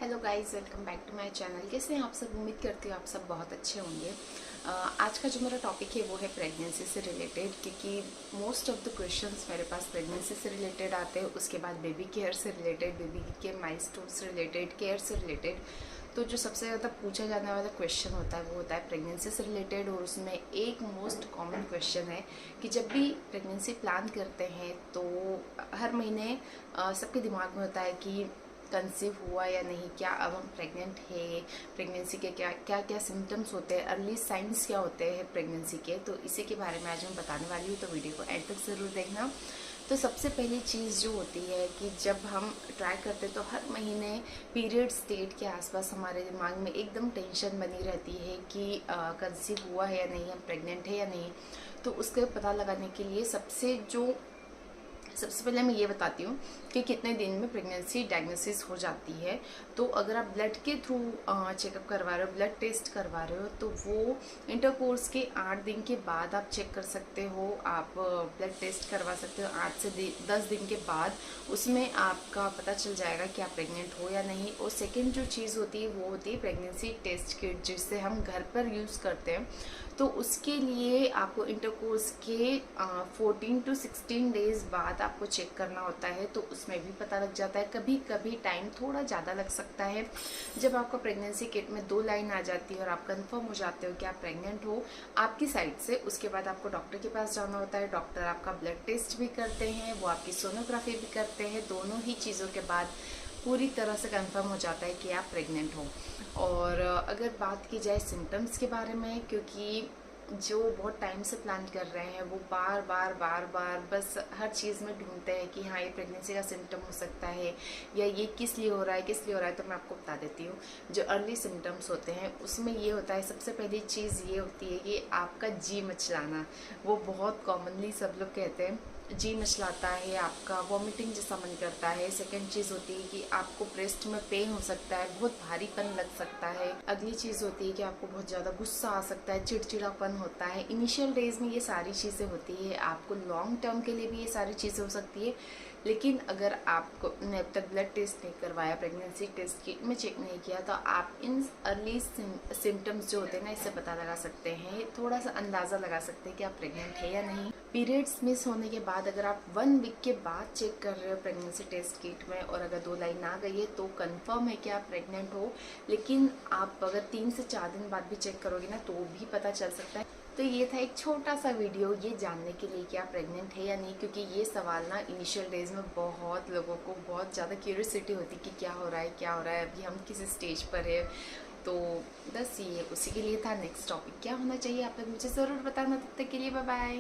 Hello guys, welcome back to my channel. कैसे हैं आप सब? उम्मीद करती हूँ आप सब बहुत अच्छे होंगे। आज का जो मेरा टॉपिक है वो है प्रेगनेंसी से रिलेटेड, क्योंकि मोस्ट ऑफ द क्वेश्चंस मेरे पास प्रेगनेंसी से रिलेटेड आते हैं। उसके बाद बेबी केयर से रिलेटेड, बेबी के माइलस्टोन से रिलेटेड, केयर से रिलेटेड। तो जो सबसे ज़्यादा पूछा जाने वाला क्वेश्चन होता है वो होता है प्रेगनेंसी से रिलेटेड। और उसमें एक मोस्ट कॉमन क्वेश्चन है कि जब भी प्रेगनेंसी प्लान करते हैं तो हर महीने सबके दिमाग में होता है कि कंसीव हुआ या नहीं, क्या अब हम प्रेग्नेंट है, प्रेगनेंसी के क्या क्या क्या सिम्टम्स होते हैं, अर्ली साइंस क्या होते हैं प्रेगनेंसी के। तो इसी के बारे में आज मैं बताने वाली हूँ, तो वीडियो को एंड तक ज़रूर देखना। तो सबसे पहली चीज़ जो होती है कि जब हम ट्राई करते तो हर महीने पीरियड स्टेट के आसपास हमारे दिमाग में एकदम टेंशन बनी रहती है कि कंसीव हुआ है या नहीं, हम प्रेग्नेंट है या नहीं। तो उसका पता लगाने के लिए सबसे पहले मैं ये बताती हूँ कि कितने दिन में प्रेगनेंसी डायग्नोसिस हो जाती है। तो अगर आप ब्लड के थ्रू चेकअप करवा रहे हो, ब्लड टेस्ट करवा रहे हो, तो वो इंटरकोर्स के 8 दिन के बाद आप चेक कर सकते हो। आप ब्लड टेस्ट करवा सकते हो 8 से 10 दिन के बाद। उसमें आपका पता चल जाएगा कि आप प्रेग्नेंट हो या नहीं। और सेकेंड जो चीज़ होती है वो होती है प्रेगनेंसी टेस्ट किट, जिससे हम घर पर यूज़ करते हैं। तो उसके लिए आपको इंटरकोर्स के 14 to 16 डेज बाद आपको चेक करना होता है। तो उसमें भी पता लग जाता है। कभी कभी टाइम थोड़ा ज़्यादा लग सकता है। जब आपका प्रेगनेंसी किट में 2 लाइन आ जाती है और आप कंफर्म हो जाते हो कि आप प्रेग्नेंट हो आपकी साइड से, उसके बाद आपको डॉक्टर के पास जाना होता है। डॉक्टर आपका ब्लड टेस्ट भी करते हैं, वो आपकी सोनोग्राफी भी करते हैं। दोनों ही चीज़ों के बाद पूरी तरह से कंफर्म हो जाता है कि आप प्रेग्नेंट हो। और अगर बात की जाए सिम्टम्स के बारे में, क्योंकि जो बहुत टाइम से प्लान कर रहे हैं वो बार बार बस हर चीज़ में ढूंढते हैं कि हाँ ये प्रेगनेंसी का सिम्टम हो सकता है या ये किस लिए हो रहा है। तो मैं आपको बता देती हूँ। जो अर्ली सिम्टम्स होते हैं उसमें ये होता है, सबसे पहली चीज़ ये होती है कि आपका जी मचलाना। वो बहुत कॉमनली सब लोग कहते हैं, जी मचलाता है, आपका वॉमिटिंग जैसा मन करता है। सेकंड चीज़ होती है कि आपको ब्रेस्ट में पेन हो सकता है, बहुत भारीपन लग सकता है। अगली चीज़ होती है कि आपको बहुत ज़्यादा गुस्सा आ सकता है, चिड़चिड़ापन होता है। इनिशियल डेज में ये सारी चीज़ें होती है। आपको लॉन्ग टर्म के लिए भी ये सारी चीज़ें हो सकती है। लेकिन अगर आपको ने अब तक ब्लड टेस्ट नहीं करवाया, प्रेगनेंसी टेस्ट किट में चेक नहीं किया, तो आप इन अर्ली सिम्टम्स जो होते हैं ना, इससे पता लगा सकते हैं, थोड़ा सा अंदाज़ा लगा सकते हैं कि आप प्रेग्नेंट है या नहीं। पीरियड्स मिस होने के बाद अगर आप 1 वीक के बाद चेक कर रहे हो प्रेगनेंसी टेस्ट किट में और अगर 2 लाइन आ गई है तो कंफर्म है कि आप प्रेग्नेंट हो। लेकिन आप अगर 3 से 4 दिन बाद भी चेक करोगे ना तो भी पता चल सकता है। तो ये था एक छोटा सा वीडियो ये जानने के लिए कि आप प्रेग्नेंट है या नहीं, क्योंकि ये सवाल ना इनिशियल डेज में बहुत लोगों को बहुत ज़्यादा क्यूरियोसिटी होती कि क्या हो रहा है, अभी हम किस स्टेज पर है। तो बस ये उसी के लिए था। नेक्स्ट टॉपिक क्या होना चाहिए आप लोग मुझे ज़रूर बताना। तब तक के लिए बाय बाय।